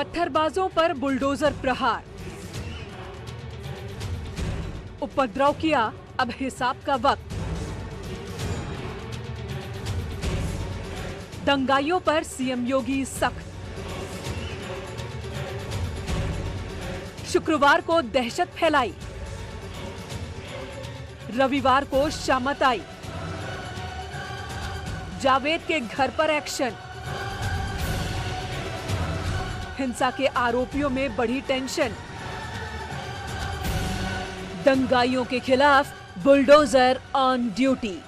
पत्थरबाजों पर बुलडोजर प्रहार, उपद्रव किया अब हिसाब का वक्त। दंगाइयों पर सीएम योगी सख्त। शुक्रवार को दहशत फैलाई, रविवार को शामत आई। जावेद के घर पर एक्शन, हिंसा के आरोपियों में बढ़ी टेंशन। दंगाइयों के खिलाफ बुलडोजर ऑन ड्यूटी।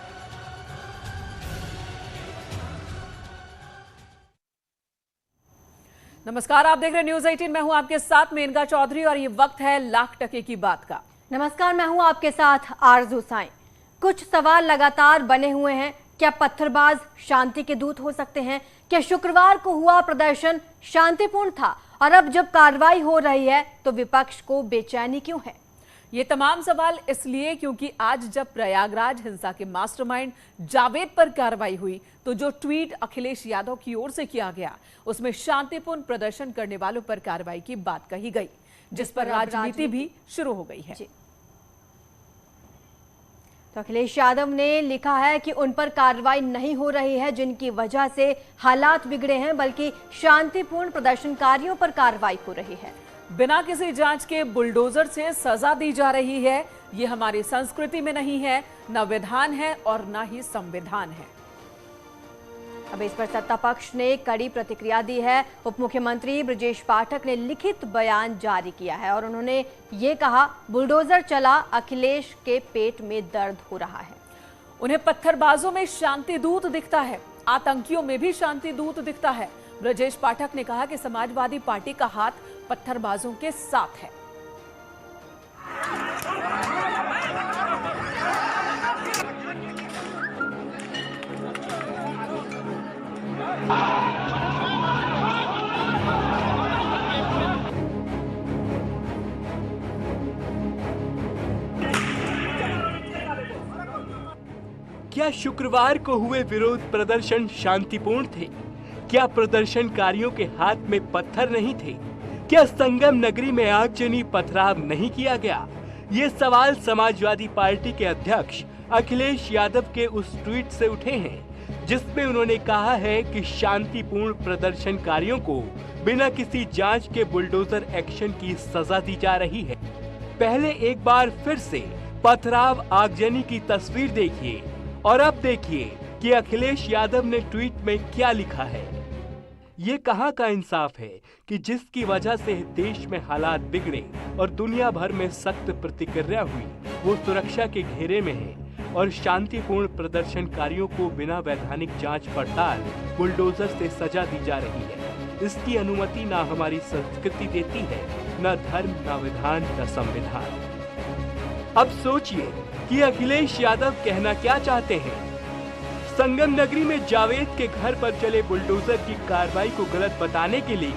नमस्कार, आप देख रहे हैं न्यूज 18। मैं हूं आपके साथ मेनका चौधरी और ये वक्त है लाख टके की बात का। नमस्कार, मैं हूं आपके साथ आरजू साईं। कुछ सवाल लगातार बने हुए हैं। क्या पत्थरबाज शांति के दूत हो सकते हैं? क्या शुक्रवार को हुआ प्रदर्शन शांतिपूर्ण था? और अब जब कार्रवाई हो रही है तो विपक्ष को बेचैनी क्यों है? ये तमाम सवाल इसलिए क्योंकि आज जब प्रयागराज हिंसा के मास्टरमाइंड जावेद पर कार्रवाई हुई तो जो ट्वीट अखिलेश यादव की ओर से किया गया उसमें शांतिपूर्ण प्रदर्शन करने वालों पर कार्रवाई की बात कही गई, जिस पर राजनीति भी शुरू हो गई है। तो अखिलेश यादव ने लिखा है कि उन पर कार्रवाई नहीं हो रही है जिनकी वजह से हालात बिगड़े हैं, बल्कि शांतिपूर्ण प्रदर्शनकारियों पर कार्रवाई हो रही है। बिना किसी जांच के बुलडोजर से सजा दी जा रही है। ये हमारी संस्कृति में नहीं है, न विधान है और न ही संविधान है। अब इस पर सत्ता पक्ष ने कड़ी प्रतिक्रिया दी है। उप मुख्यमंत्री ब्रजेश पाठक ने लिखित बयान जारी किया है और उन्होंने ये कहा, बुलडोजर चला, अखिलेश के पेट में दर्द हो रहा है। उन्हें पत्थरबाजों में शांति दूत दिखता है, आतंकियों में भी शांति दूत दिखता है। ब्रजेश पाठक ने कहा कि समाजवादी पार्टी का हाथ पत्थरबाजों के साथ है। क्या शुक्रवार को हुए विरोध प्रदर्शन शांतिपूर्ण थे? क्या प्रदर्शनकारियों के हाथ में पत्थर नहीं थे? क्या संगम नगरी में आगजनी पथराव नहीं किया गया? ये सवाल समाजवादी पार्टी के अध्यक्ष अखिलेश यादव के उस ट्वीट से उठे हैं, जिसमें उन्होंने कहा है कि शांतिपूर्ण प्रदर्शनकारियों को बिना किसी जांच के बुलडोजर एक्शन की सजा दी जा रही है। पहले एक बार फिर से पथराव आगजनी की तस्वीर देखिए और अब देखिए कि अखिलेश यादव ने ट्वीट में क्या लिखा है। ये कहां का इंसाफ है कि जिसकी वजह से देश में हालात बिगड़े और दुनिया भर में सख्त प्रतिक्रिया हुई, वो सुरक्षा के घेरे में है और शांतिपूर्ण प्रदर्शनकारियों को बिना वैधानिक जांच पड़ताल बुलडोजर से सजा दी जा रही है। इसकी अनुमति ना हमारी संस्कृति देती है, न धर्म, न विधान, न संविधान। अब सोचिए कि अखिलेश यादव कहना क्या चाहते हैं। संगम नगरी में जावेद के घर पर चले बुलडोजर की कार्रवाई को गलत बताने के लिए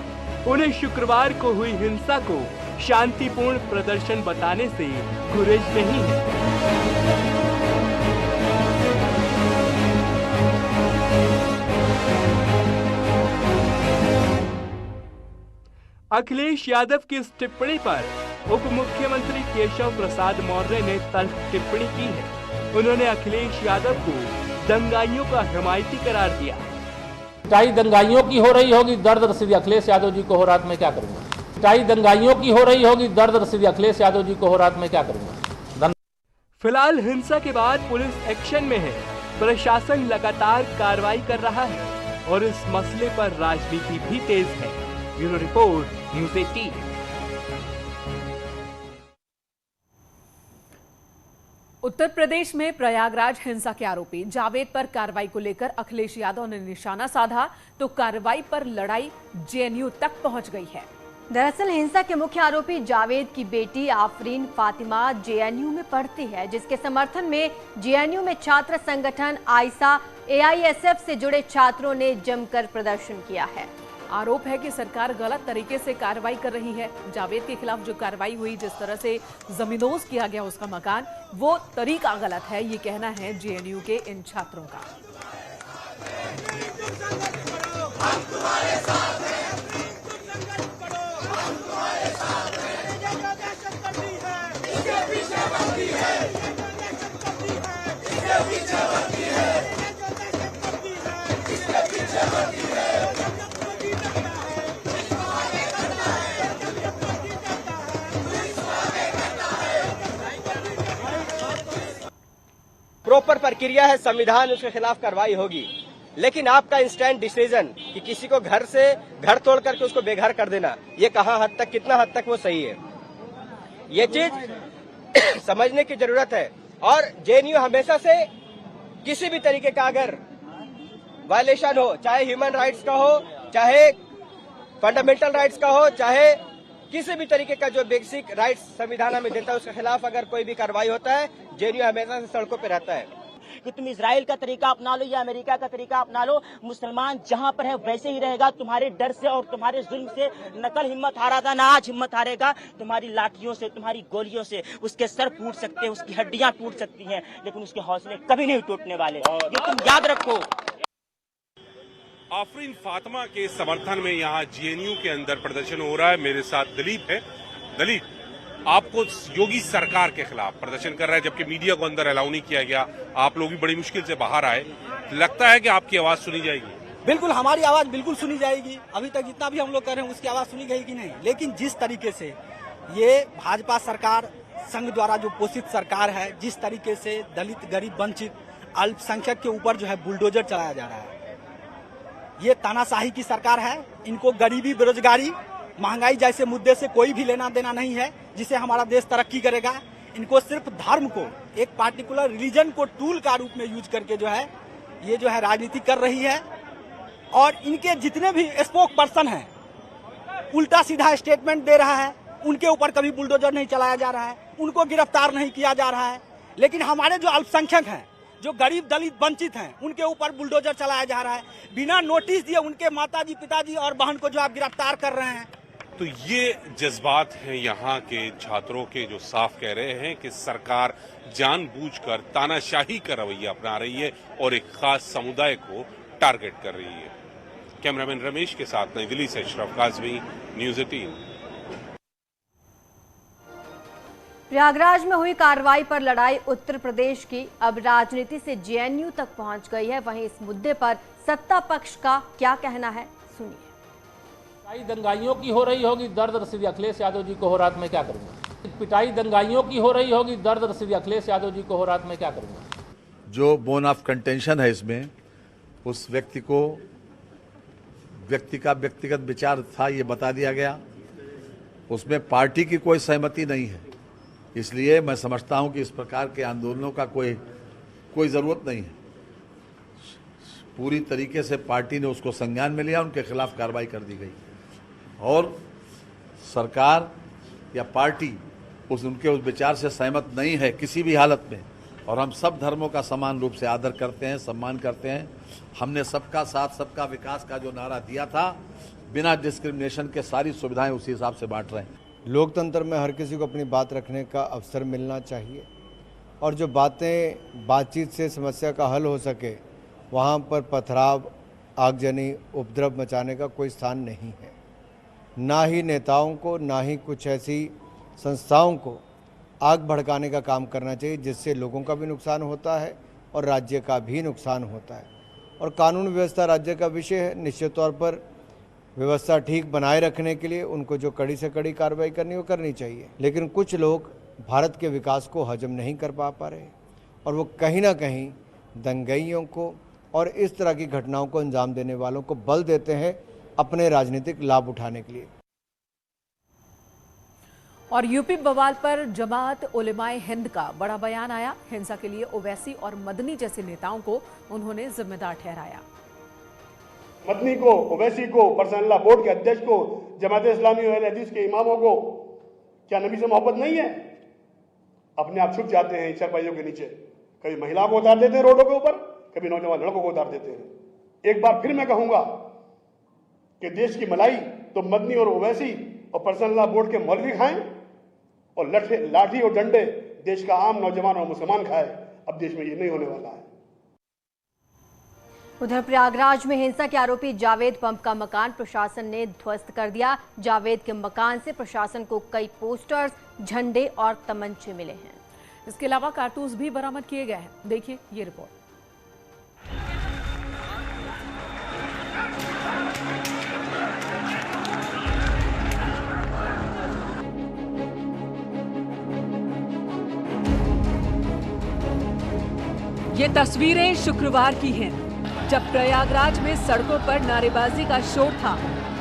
उन्हें शुक्रवार को हुई हिंसा को शांतिपूर्ण प्रदर्शन बताने से गुरेज नहीं है। अखिलेश यादव की इस टिप्पणी पर उप मुख्यमंत्री केशव प्रसाद मौर्य ने तल्ख टिप्पणी की है। उन्होंने अखिलेश यादव को दंगाइयों का हिमायती करार दिया। पिटाई दंगाइयों की हो रही होगी, दर्द रसीदी अखिलेश यादव जी को हो, रात में क्या करूंगा। पिटाई दंगाइयों की हो रही होगी, दर्द रसीदी अखिलेश यादव जी को हो, रात में क्या करूंगा। फिलहाल हिंसा के बाद पुलिस एक्शन में है। प्रशासन लगातार कार्रवाई कर रहा है और इस मसले पर राजनीति भी तेज है। Bureau report, news 18। Uttar Pradesh में प्रयागराज हिंसा के आरोपी जावेद पर कार्रवाई को लेकर अखिलेश यादव ने निशाना साधा तो कार्रवाई पर लड़ाई जेएनयू तक पहुंच गई है। दरअसल हिंसा के मुख्य आरोपी जावेद की बेटी आफरीन फातिमा जेएनयू में पढ़ती है, जिसके समर्थन में जेएनयू में छात्र संगठन आइसा एआईएसएफ से जुड़े छात्रों ने जमकर प्रदर्शन किया है। आरोप है कि सरकार गलत तरीके से कार्रवाई कर रही है। जावेद के खिलाफ जो कार्रवाई हुई, जिस तरह से जमींदोज किया गया उसका मकान, वो तरीका गलत है, ये कहना है जेएनयू के इन छात्रों का। प्रॉपर प्रक्रिया है, संविधान, उसके खिलाफ कार्रवाई होगी। लेकिन आपका इंस्टेंट डिसीजन कि किसी को घर से घर तोड़ करके उसको बेघर कर देना, ये कहाँ हद तक, कितना हद तक वो सही है, ये चीज समझने की जरूरत है। और जेएनयू हमेशा से किसी भी तरीके का अगर वायलेशन हो, चाहे ह्यूमन राइट्स का हो, चाहे फंडामेंटल राइट्स का हो, चाहे किसी भी तरीके का जो बेसिक राइट्स संविधान में देता है, उसके खिलाफ अगर कोई भी कार्रवाई होता है, जेएनयू हमेशा से सड़कों पे रहता है। कि तुम इजराइल का तरीका अपना लो या अमेरिका का तरीका अपना लो, मुसलमान जहां पर है वैसे ही रहेगा। तुम्हारे डर से और तुम्हारे जुल्म से नकल हिम्मत हारा था, ना आज हिम्मत हारेगा। तुम्हारी लाठियों से, तुम्हारी गोलियों से उसके सर फूट सकते हैं, उसकी हड्डियां टूट सकती हैं, लेकिन उसके हौसले कभी नहीं टूटने वाले, ये तुम याद रखो। आफरीन फातिमा के समर्थन में यहाँ जेएनयू के अंदर प्रदर्शन हो रहा है। मेरे साथ दलीप है। दलीप, आपको योगी सरकार के खिलाफ प्रदर्शन कर रहा है, जबकि मीडिया को अंदर अलाउ नहीं किया गया, आप लोग भी बड़ी मुश्किल से बाहर आए, लगता है कि आपकी आवाज सुनी जाएगी? बिल्कुल, हमारी आवाज बिल्कुल सुनी जाएगी। अभी तक जितना भी हम लोग कर रहे हैं उसकी आवाज सुनी गई कि नहीं, लेकिन जिस तरीके से ये भाजपा सरकार, संघ द्वारा जो पोषित सरकार है, जिस तरीके से दलित, गरीब, वंचित, अल्पसंख्यक के ऊपर जो है बुलडोजर चलाया जा रहा है, ये तानाशाही की सरकार है। इनको गरीबी, बेरोजगारी, महंगाई जैसे मुद्दे से कोई भी लेना देना नहीं है जिससे हमारा देश तरक्की करेगा। इनको सिर्फ धर्म को, एक पार्टिकुलर रिलीजन को टूल का रूप में यूज करके जो है ये जो है राजनीति कर रही है। और इनके जितने भी स्पोक पर्सन हैं, उल्टा सीधा स्टेटमेंट दे रहा है, उनके ऊपर कभी बुलडोजर नहीं चलाया जा रहा है, उनको गिरफ्तार नहीं किया जा रहा है। लेकिन हमारे जो अल्पसंख्यक हैं, जो गरीब, दलित, वंचित हैं, उनके ऊपर बुलडोजर चलाया जा रहा है। बिना नोटिस दिए उनके माताजी, पिताजी और बहन को जो आप गिरफ्तार कर रहे हैं। तो ये जज्बात हैं यहाँ के छात्रों के, जो साफ कह रहे हैं कि सरकार जानबूझकर तानाशाही का रवैया अपना रही है और एक खास समुदाय को टारगेट कर रही है। कैमरामैन रमेश के साथ नई दिल्ली से अशरफ काज़मी, न्यूज़ 18। प्रयागराज में हुई कार्रवाई पर लड़ाई उत्तर प्रदेश की अब राजनीति से जेएनयू तक पहुंच गई है। वहीं इस मुद्दे पर सत्ता पक्ष का क्या कहना है, सुनिए। पिटाई दंगाइयों की हो रही होगी, दर्द रसीदी अखिलेश यादव जी को हो रात में क्या करूंगा। पिटाई दंगाइयों की हो रही होगी, दर्द रसीदी अखिलेश यादव जी को हो रात में क्या करूंगा। जो बोन ऑफ कंटेंशन है इसमें, उस व्यक्ति को, व्यक्ति का व्यक्तिगत विचार था, ये बता दिया गया। उसमें पार्टी की कोई सहमति नहीं है, इसलिए मैं समझता हूं कि इस प्रकार के आंदोलनों का कोई ज़रूरत नहीं है। पूरी तरीके से पार्टी ने उसको संज्ञान में लिया, उनके खिलाफ कार्रवाई कर दी गई और सरकार या पार्टी उनके उस विचार से सहमत नहीं है किसी भी हालत में। और हम सब धर्मों का समान रूप से आदर करते हैं, सम्मान करते हैं। हमने सबका साथ, सबका विकास का जो नारा दिया था, बिना डिस्क्रिमिनेशन के सारी सुविधाएं उसी हिसाब से बांट रहे हैं। लोकतंत्र में हर किसी को अपनी बात रखने का अवसर मिलना चाहिए और जो बातचीत से समस्या का हल हो सके, वहाँ पर पथराव, आगजनी, उपद्रव मचाने का कोई स्थान नहीं है। ना ही नेताओं को, ना ही कुछ ऐसी संस्थाओं को आग भड़काने का काम करना चाहिए जिससे लोगों का भी नुकसान होता है और राज्य का भी नुकसान होता है। और कानून व्यवस्था राज्य का विषय है। निश्चित तौर पर व्यवस्था ठीक बनाए रखने के लिए उनको जो कड़ी से कड़ी कार्रवाई करनी वो करनी चाहिए, लेकिन कुछ लोग भारत के विकास को हजम नहीं कर पा रहे और वो कहीं ना कहीं दंगाइयों को और इस तरह की घटनाओं को अंजाम देने वालों को बल देते हैं अपने राजनीतिक लाभ उठाने के लिए। और यूपी बवाल पर जमात उलेमाए हिंद का बड़ा बयान आया। हिंसा के लिए ओवैसी और मदनी जैसे नेताओं को उन्होंने जिम्मेदार ठहराया। मदनी को, ओवैसी को, पर्सनल लॉ बोर्ड के अध्यक्ष को, जमात इस्लामी और हदीस के इमामों को क्या नबी से मोहब्बत नहीं है? अपने आप छुप जाते हैं चारपाइयों के नीचे, कभी महिलाओं को उतार देते हैं रोडों के ऊपर, कभी नौजवान लड़कों को उतार देते हैं। एक बार फिर मैं कहूंगा कि देश की मलाई तो मदनी और ओवैसी और पर्सनल लॉ बोर्ड के मौलवी खाएं और लाठी और डंडे देश का आम नौजवान और मुसलमान खाए। अब देश में ये नहीं होने वाला है। उधर प्रयागराज में हिंसा के आरोपी जावेद पंप का मकान प्रशासन ने ध्वस्त कर दिया। जावेद के मकान से प्रशासन को कई पोस्टर्स, झंडे और तमंचे मिले हैं। इसके अलावा कारतूस भी बरामद किए गए हैं। देखिए ये रिपोर्ट। ये तस्वीरें शुक्रवार की हैं, जब प्रयागराज में सड़कों पर नारेबाजी का शोर था।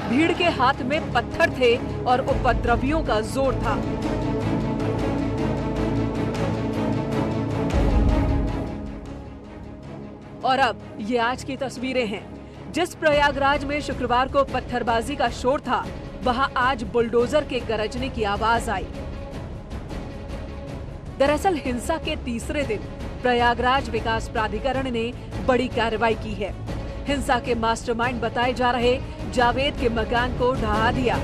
भीड़ के हाथ में पत्थर थे और उपद्रवियों का जोर था। और अब ये आज की तस्वीरें हैं। जिस प्रयागराज में शुक्रवार को पत्थरबाजी का शोर था, वहां आज बुलडोजर के गरजने की आवाज आई। दरअसल हिंसा के तीसरे दिन प्रयागराज विकास प्राधिकरण ने बड़ी कार्रवाई की है। हिंसा के मास्टरमाइंड बताए जा रहे जावेद के मकान को ढहा दिया।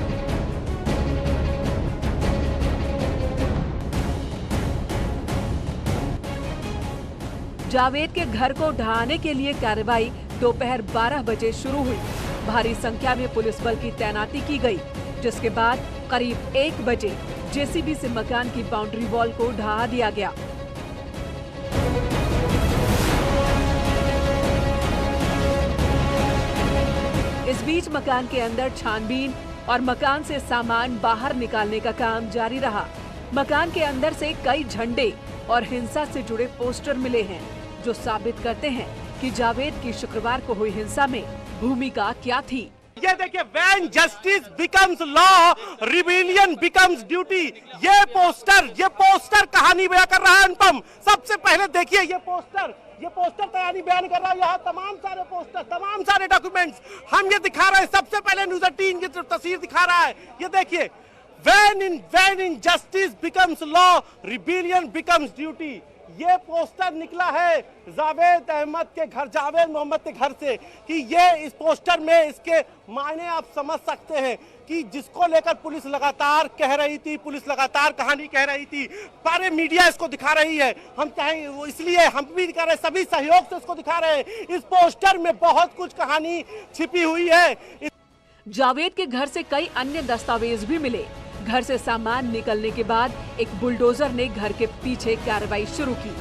जावेद के घर को ढहाने के लिए कार्रवाई दोपहर 12 बजे शुरू हुई। भारी संख्या में पुलिस बल की तैनाती की गई, जिसके बाद करीब 1 बजे जेसीबी से मकान की बाउंड्री वॉल को ढहा दिया गया। इस बीच मकान के अंदर छानबीन और मकान से सामान बाहर निकालने का काम जारी रहा। मकान के अंदर से कई झंडे और हिंसा से जुड़े पोस्टर मिले हैं, जो साबित करते हैं कि जावेद की शुक्रवार को हुई हिंसा में भूमिका क्या थी। ये देखिए, when justice becomes law, rebellion becomes duty. ये पोस्टर कहानी बयां कर रहा है अनुपम। सबसे पहले देखिए ये पोस्टर कहानी बयान कर रहा है। यहाँ तमाम सारे पोस्टर, तमाम सारे डॉक्यूमेंट्स हम ये दिखा रहे हैं। सबसे पहले न्यूज़ 18 की तस्वीर दिखा रहा है। ये देखिए, when in justice becomes law, rebellion becomes duty. ये पोस्टर निकला है जावेद मोहम्मद के घर से कि ये इस पोस्टर में इसके मायने आप समझ सकते हैं कि जिसको लेकर पुलिस लगातार कह रही थी, पुलिस लगातार कहानी कह रही थी, सारे मीडिया इसको दिखा रही है। हम चाहे वो इसलिए हम भी दिखा रहे हैं, सभी सहयोग से इसको दिखा रहे हैं। इस पोस्टर में बहुत कुछ कहानी छिपी हुई है। जावेद के घर से कई अन्य दस्तावेज भी मिले। घर से सामान निकलने के बाद एक बुलडोजर ने घर के पीछे कार्रवाई शुरू की।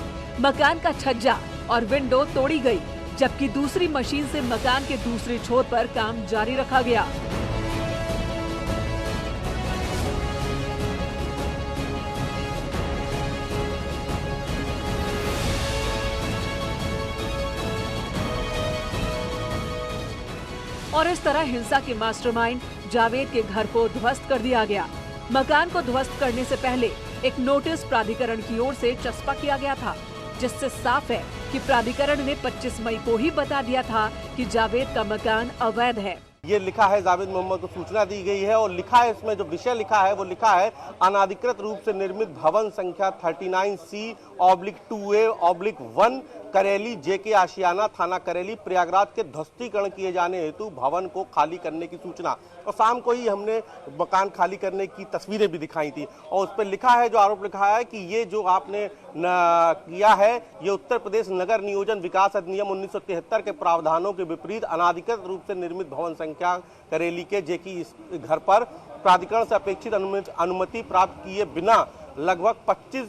मकान का छज्जा और विंडो तोड़ी गई, जबकि दूसरी मशीन से मकान के दूसरे छोर पर काम जारी रखा गया। और इस तरह हिंसा के मास्टरमाइंड जावेद के घर को ध्वस्त कर दिया गया। मकान को ध्वस्त करने से पहले एक नोटिस प्राधिकरण की ओर से चस्पा किया गया था, जिससे साफ है कि प्राधिकरण ने 25 मई को ही बता दिया था कि जावेद का मकान अवैध है। ये लिखा है जावेद मोहम्मद को सूचना दी गई है और लिखा है, इसमें जो विषय लिखा है वो लिखा है अनाधिकृत रूप से निर्मित भवन संख्या 39C/2A/1 करेली जेके आशियाना थाना करेली प्रयागराज के ध्वस्तीकरण किए जाने हेतु भवन को खाली करने की सूचना। और शाम को ही हमने मकान खाली करने की तस्वीरें भी दिखाई थी और उस पर लिखा है, जो आरोप लिखा है कि ये जो आपने किया है ये उत्तर प्रदेश नगर नियोजन विकास अधिनियम 1973 के प्रावधानों के विपरीत अनाधिकृत रूप से निर्मित भवन संख्या करेली के जेकी इस घर पर प्राधिकरण से अपेक्षित अनुमति प्राप्त किए बिना लगभग 25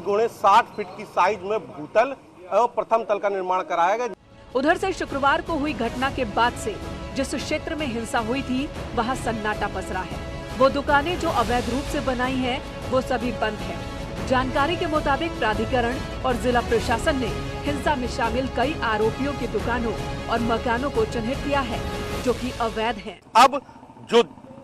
गुणे 60 फीट की साइज में भूतल और प्रथम तल का निर्माण कराया गया। उधर से शुक्रवार को हुई घटना के बाद से जिस क्षेत्र में हिंसा हुई थी वहां सन्नाटा पसरा है। वो दुकानें जो अवैध रूप से बनाई हैं, वो सभी बंद हैं। जानकारी के मुताबिक प्राधिकरण और जिला प्रशासन ने हिंसा में शामिल कई आरोपियों की दुकानों और मकानों को चिन्हित किया है, जो कि अवैध हैं। अब जो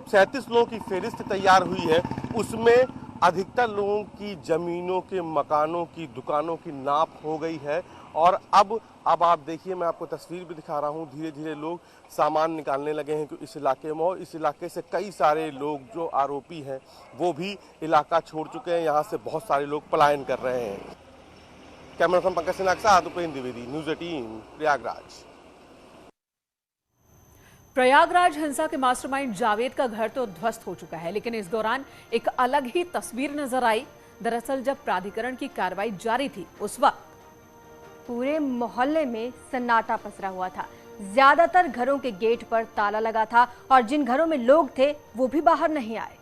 37 लोगों की फेहरिस्त तैयार हुई है, उसमें अधिकतर लोगों की जमीनों के, मकानों की, दुकानों की नाप हो गई है। और अब आप देखिए, मैं आपको तस्वीर भी दिखा रहा हूँ, धीरे धीरे लोग सामान निकालने लगे हैं कि इस इलाके में, और इस इलाके से कई सारे लोग जो आरोपी हैं वो भी इलाका छोड़ चुके हैं। यहाँ से बहुत सारे लोग पलायन कर रहे हैं। कैमरा पर्सन पंकज सिन्हा के साथ उपेंद्र द्विवेदी, न्यूज़ 18 प्रयागराज। प्रयागराज हिंसा के मास्टरमाइंड जावेद का घर तो ध्वस्त हो चुका है, लेकिन इस दौरान एक अलग ही तस्वीर नजर आई। दरअसल जब प्राधिकरण की कार्रवाई जारी थी, उस वक्त पूरे मोहल्ले में सन्नाटा पसरा हुआ था। ज्यादातर घरों के गेट पर ताला लगा था और जिन घरों में लोग थे वो भी बाहर नहीं आए।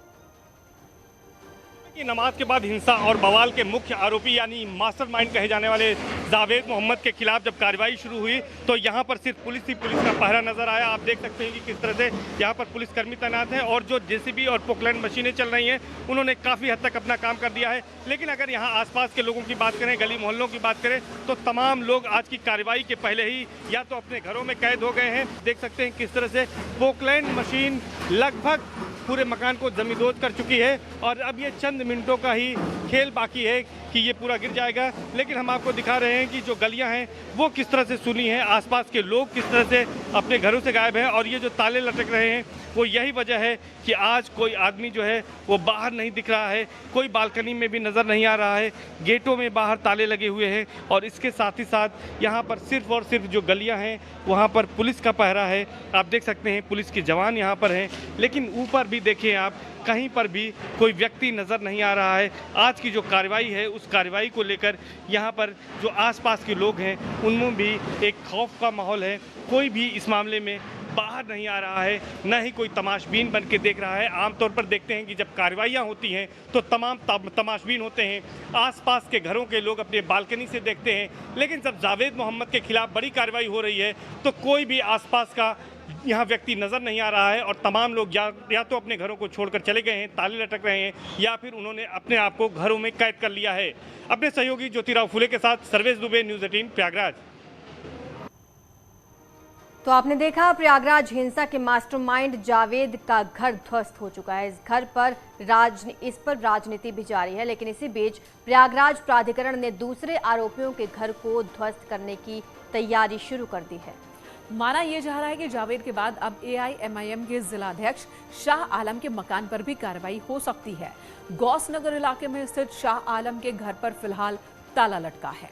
की नमाज के बाद हिंसा और बवाल के मुख्य आरोपी यानी मास्टरमाइंड कहे जाने वाले जावेद मोहम्मद के खिलाफ जब कार्रवाई शुरू हुई तो यहाँ पर सिर्फ पुलिस ही पुलिस का पहरा नजर आया। आप देख सकते हैं कि किस तरह से यहाँ पर पुलिसकर्मी तैनात हैं और जो जेसीबी और पोकलैंड मशीनें चल रही हैं उन्होंने काफ़ी हद तक अपना काम कर दिया है। लेकिन अगर यहाँ आसपास के लोगों की बात करें, गली मोहल्लों की बात करें, तो तमाम लोग आज की कार्रवाई के पहले ही या तो अपने घरों में कैद हो गए हैं। देख सकते हैं किस तरह से पोकलैंड मशीन लगभग पूरे मकान को जमींदोज कर चुकी है और अब ये चंद मिनटों का ही खेल बाकी है कि ये पूरा गिर जाएगा। लेकिन हम आपको दिखा रहे हैं कि जो गलियां हैं वो किस तरह से सुनी हैं, आसपास के लोग किस तरह से अपने घरों से गायब हैं और ये जो ताले लटक रहे हैं वो यही वजह है कि आज कोई आदमी जो है वो बाहर नहीं दिख रहा है, कोई बालकनी में भी नज़र नहीं आ रहा है, गेटों में बाहर ताले लगे हुए हैं और इसके साथ ही साथ यहाँ पर सिर्फ और सिर्फ जो गलियाँ हैं वहाँ पर पुलिस का पहरा है। आप देख सकते हैं पुलिस के जवान यहाँ पर हैं, लेकिन ऊपर भी देखिए आप, कहीं पर भी कोई व्यक्ति नज़र नहीं आ रहा है। आज की जो कार्रवाई है उस कार्रवाई को लेकर यहाँ पर जो आसपास के लोग हैं उनमें भी एक खौफ का माहौल है। कोई भी इस मामले में बाहर नहीं आ रहा है, न ही कोई तमाशबीन बन के देख रहा है। आमतौर पर देखते हैं कि जब कार्रवाइयाँ होती हैं तो तमाम तमाशबीन होते हैं, आसपास के घरों के लोग अपने बालकनी से देखते हैं। लेकिन जब जावेद मोहम्मद के खिलाफ बड़ी कार्रवाई हो रही है तो कोई भी आसपास का यहाँ व्यक्ति नज़र नहीं आ रहा है और तमाम लोग या तो अपने घरों को छोड़कर चले गए हैं, ताले लटक रहे हैं, या फिर उन्होंने अपने आप को घरों में कैद कर लिया है। अपने सहयोगी ज्योतिराव फुले के साथ सर्वेश दुबे, न्यूज़ 18 प्रयागराज। तो आपने देखा प्रयागराज हिंसा के मास्टरमाइंड जावेद का घर ध्वस्त हो चुका है। इस पर राजनीति भी जारी है, लेकिन इसी बीच प्रयागराज प्राधिकरण ने दूसरे आरोपियों के घर को ध्वस्त करने की तैयारी शुरू कर दी है। माना यह जा रहा है कि जावेद के बाद अब AIMIM के जिलाध्यक्ष शाह आलम के मकान पर भी कार्रवाई हो सकती है। गौस नगर इलाके में स्थित शाह आलम के घर पर फिलहाल ताला लटका है।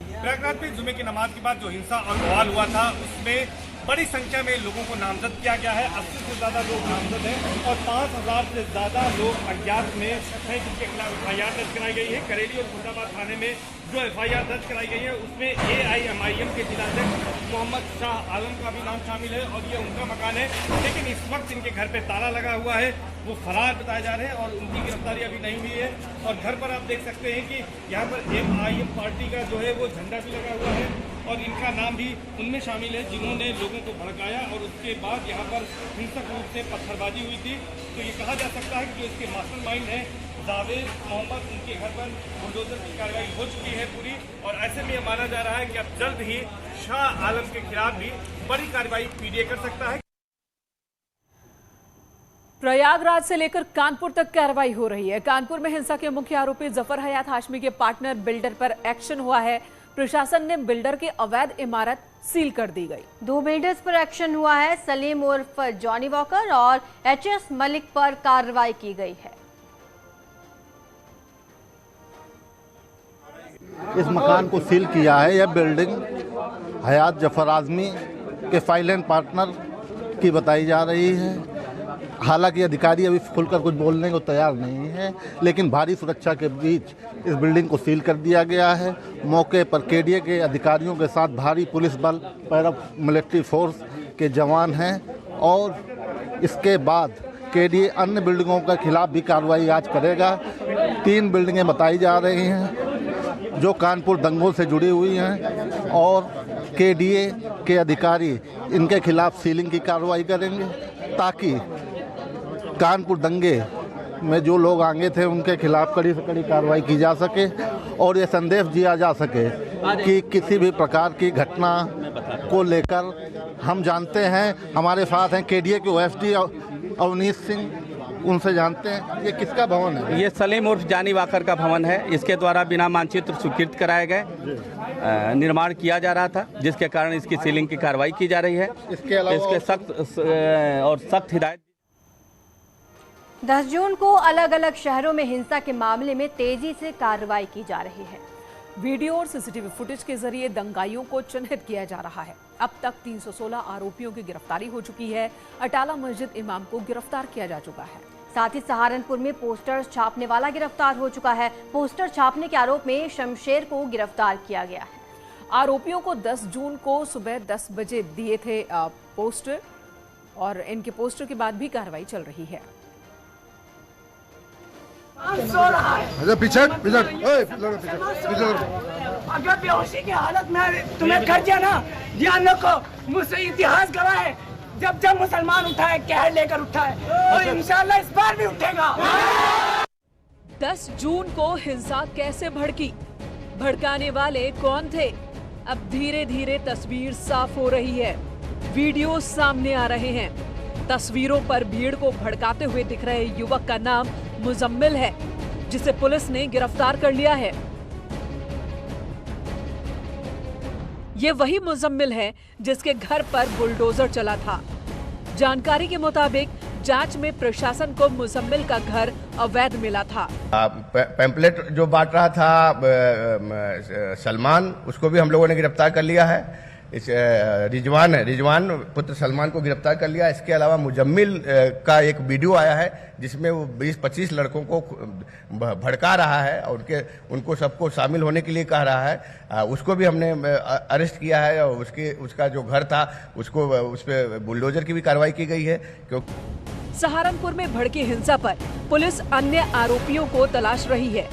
प्रयागराज में जुमे की नमाज के बाद जो हिंसा और बवाल हुआ था उसमें बड़ी संख्या में लोगों को नामजद किया गया है। 80 से ज़्यादा लोग नामजद हैं और 5000 से ज़्यादा लोग अज्ञात में हैं जिनके खिलाफ FIR दर्ज कराई गई है। करेली और खुर्दाबाद थाने में जो FIR दर्ज कराई गई है उसमें AIMIM के जिलाध्यक्ष मोहम्मद शाह आलम का भी नाम शामिल है और ये उनका मकान है। लेकिन इस वक्त इनके घर पे ताला लगा हुआ है, वो फरार बताए जा रहे हैं और उनकी गिरफ्तारी अभी नहीं हुई है। और घर पर आप देख सकते हैं कि यहाँ पर MIM पार्टी का जो है वो झंडा भी लगा हुआ है और इनका नाम भी उनमें शामिल है जिन्होंने लोगों को भड़काया और उसके बाद यहाँ पर हिंसक रूप से पत्थरबाजी हुई थी। तो ये कहा जा सकता है कि जो इसके मास्टरमाइंड है जावेद मोहम्मद, उनके घर पर बुलडोजर की कार्रवाई हो चुकी है पूरी और ऐसे में यह माना जा रहा है कि अब जल्द ही शाह आलम के खिलाफ भी बड़ी कार्रवाई PDA कर सकता है। प्रयागराज से लेकर कानपुर तक कार्रवाई हो रही है। कानपुर में हिंसा के मुख्य आरोपी जफर हयात हाशमी के पार्टनर बिल्डर पर एक्शन हुआ है। प्रशासन ने बिल्डर की अवैध इमारत सील कर दी गई। 2 बिल्डर्स पर एक्शन हुआ है। सलीम उर्फ जॉनी वॉकर और HS मलिक पर कार्रवाई की गई है। इस मकान को सील किया है। यह बिल्डिंग हयात जफर आजमी के फाइल एंड पार्टनर की बताई जा रही है। हालांकि अधिकारी अभी खुलकर कुछ बोलने को तैयार नहीं है, लेकिन भारी सुरक्षा के बीच इस बिल्डिंग को सील कर दिया गया है। मौके पर KDA के अधिकारियों के साथ भारी पुलिस बल, पैरा मिलिट्री फोर्स के जवान हैं और इसके बाद KDA अन्य बिल्डिंगों के खिलाफ भी कार्रवाई आज करेगा। 3 बिल्डिंगें बताई जा रही हैं जो कानपुर दंगों से जुड़ी हुई हैं और KDA के अधिकारी इनके खिलाफ सीलिंग की कार्रवाई करेंगे ताकि कानपुर दंगे में जो लोग आगे थे उनके खिलाफ कड़ी से कड़ी कार्रवाई की जा सके और ये संदेश दिया जा सके कि किसी भी प्रकार की घटना को लेकर हम जानते हैं। हमारे साथ हैं KDA के OSD अवनीश सिंह, उनसे जानते हैं ये किसका भवन है। ये सलीम उर्फ जानी वाकर का भवन है। इसके द्वारा बिना मानचित्र स्वीकृत कराए गए निर्माण किया जा रहा था, जिसके कारण इसकी सीलिंग की कार्रवाई की जा रही है। इसके अलावा इसके सख्त हिदायत 10 जून को अलग अलग शहरों में हिंसा के मामले में तेजी से कार्रवाई की जा रही है। वीडियो और CCTV फुटेज के जरिए दंगाइयों को चिन्हित किया जा रहा है। अब तक 316 आरोपियों की गिरफ्तारी हो चुकी है। अटाला मस्जिद इमाम को गिरफ्तार किया जा चुका है। साथ ही सहारनपुर में पोस्टर्स छापने वाला गिरफ्तार हो चुका है। पोस्टर छापने के आरोप में शमशेर को गिरफ्तार किया गया है। आरोपियों को 10 जून को सुबह 10 बजे दिए थे पोस्टर और इनके पोस्टर के बाद भी कार्रवाई चल रही है। सो रहा है। अच्छा पीछे पीछे अगर बेहोशी की हालत में तुम्हें कर दिया ना, ध्यान रखो मुझसे इतिहास गवाह है, जब जब मुसलमान उठा है कहर लेकर उठा है और इंशाल्लाह इस बार भी उठेगा। 10 जून को हिंसा कैसे भड़की, भड़काने वाले कौन थे? अब धीरे धीरे तस्वीर साफ हो रही है, वीडियो सामने आ रहे हैं। तस्वीरों पर भीड़ को भड़काते हुए दिख रहे युवक का नाम मुजम्मिल है, जिसे पुलिस ने गिरफ्तार कर लिया है। ये वही मुजम्मिल है जिसके घर पर बुलडोजर चला था। जानकारी के मुताबिक जांच में प्रशासन को मुजम्मिल का घर अवैध मिला था। पैम्पलेट जो बांट रहा था सलमान, उसको भी हम लोगों ने गिरफ्तार कर लिया है। इस रिजवान पुत्र सलमान को गिरफ्तार कर लिया। इसके अलावा मुजम्मिल का एक वीडियो आया है जिसमें वो 20-25 लड़कों को भड़का रहा है और उनको सबको शामिल होने के लिए कह रहा है। उसको भी हमने अरेस्ट किया है और उसका जो घर था उसको उस पर बुलडोजर की भी कार्रवाई की गई है। क्योंकि सहारनपुर में भड़की हिंसा पर पुलिस अन्य आरोपियों को तलाश रही है,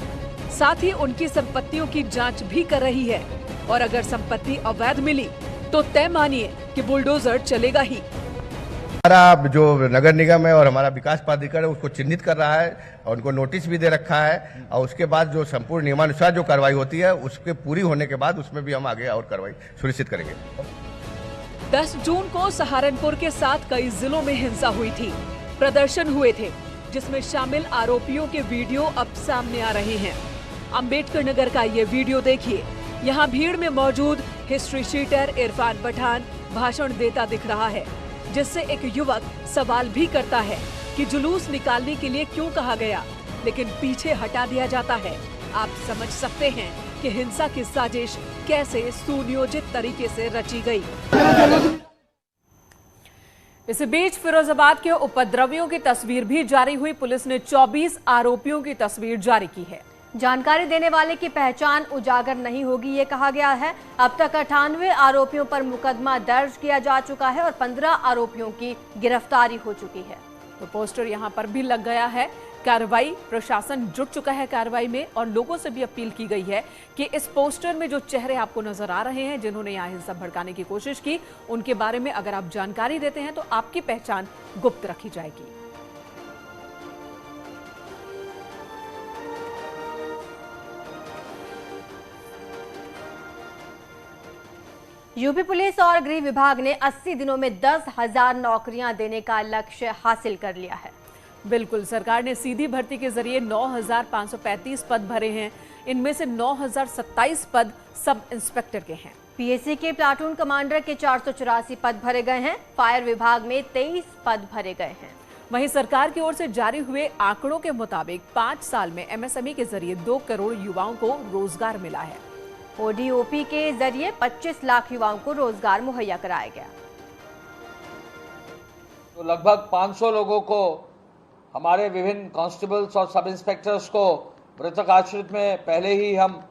साथ ही उनकी संपत्तियों की जांच भी कर रही है और अगर संपत्ति अवैध मिली तो तय मानिए कि बुलडोजर चलेगा ही। हमारा जो नगर निगम है और हमारा विकास प्राधिकरण है उसको चिन्हित कर रहा है और उनको नोटिस भी दे रखा है और उसके बाद जो संपूर्ण नियमानुसार जो कार्रवाई होती है उसके पूरी होने के बाद उसमें भी हम आगे और कार्रवाई सुनिश्चित करेंगे। 10 जून को सहारनपुर के साथ कई जिलों में हिंसा हुई थी, प्रदर्शन हुए थे जिसमें शामिल आरोपियों के वीडियो अब सामने आ रहे हैं। अंबेडकर नगर का ये वीडियो देखिए, यहाँ भीड़ में मौजूद हिस्ट्री शीटर इरफान पठान भाषण देता दिख रहा है, जिससे एक युवक सवाल भी करता है कि जुलूस निकालने के लिए क्यों कहा गया, लेकिन पीछे हटा दिया जाता है। आप समझ सकते हैं कि हिंसा की साजिश कैसे सुनियोजित तरीके से रची गई। इसी बीच फिरोजाबाद के उपद्रवियों की तस्वीर भी जारी हुई। पुलिस ने 24 आरोपियों की तस्वीर जारी की है। जानकारी देने वाले की पहचान उजागर नहीं होगी, ये कहा गया है। अब तक 98 आरोपियों पर मुकदमा दर्ज किया जा चुका है और 15 आरोपियों की गिरफ्तारी हो चुकी है। तो पोस्टर यहाँ पर भी लग गया है। कार्रवाई, प्रशासन जुट चुका है कार्रवाई में और लोगों से भी अपील की गई है कि इस पोस्टर में जो चेहरे आपको नजर आ रहे हैं जिन्होंने यहाँ हिंसा भड़काने की कोशिश की, उनके बारे में अगर आप जानकारी देते हैं तो आपकी पहचान गुप्त रखी जाएगी। यूपी पुलिस और गृह विभाग ने 80 दिनों में 10,000 नौकरियां देने का लक्ष्य हासिल कर लिया है। बिल्कुल, सरकार ने सीधी भर्ती के जरिए 9,535 पद भरे हैं। इनमें से 9,027 पद सब इंस्पेक्टर के हैं। पीएसी के प्लाटून कमांडर के 484 पद भरे गए हैं। फायर विभाग में 23 पद भरे गए हैं। वहीं सरकार की ओर से जारी हुए आंकड़ों के मुताबिक 5 साल में एमएसएमई के जरिए 2 करोड़ युवाओं को रोजगार मिला है। ओडीओपी के जरिए 25 लाख युवाओं को रोजगार मुहैया कराया गया। तो लगभग 500 लोगों को, हमारे विभिन्न कांस्टेबल्स और सब इंस्पेक्टर्स को मृतक आश्रित में पहले ही हम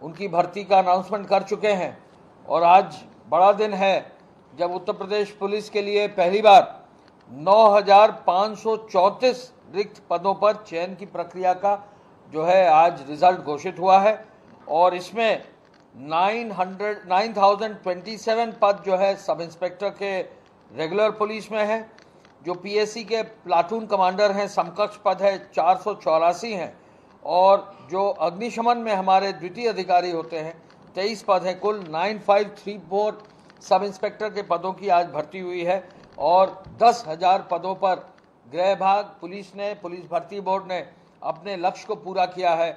उनकी भर्ती का अनाउंसमेंट कर चुके हैं और आज बड़ा दिन है जब उत्तर प्रदेश पुलिस के लिए पहली बार 9,534 रिक्त पदों पर चयन की प्रक्रिया का जो है आज रिजल्ट घोषित हुआ है और इसमें 9,027 पद जो है सब इंस्पेक्टर के रेगुलर पुलिस में है। जो पीएससी के प्लाटून कमांडर हैं समकक्ष पद है 484 हैं और जो अग्निशमन में हमारे द्वितीय अधिकारी होते हैं 23 पद हैं। कुल 9,534 सब इंस्पेक्टर के पदों की आज भर्ती हुई है और 10,000 पदों पर गृह विभाग, पुलिस भर्ती बोर्ड ने अपने लक्ष्य को पूरा किया है।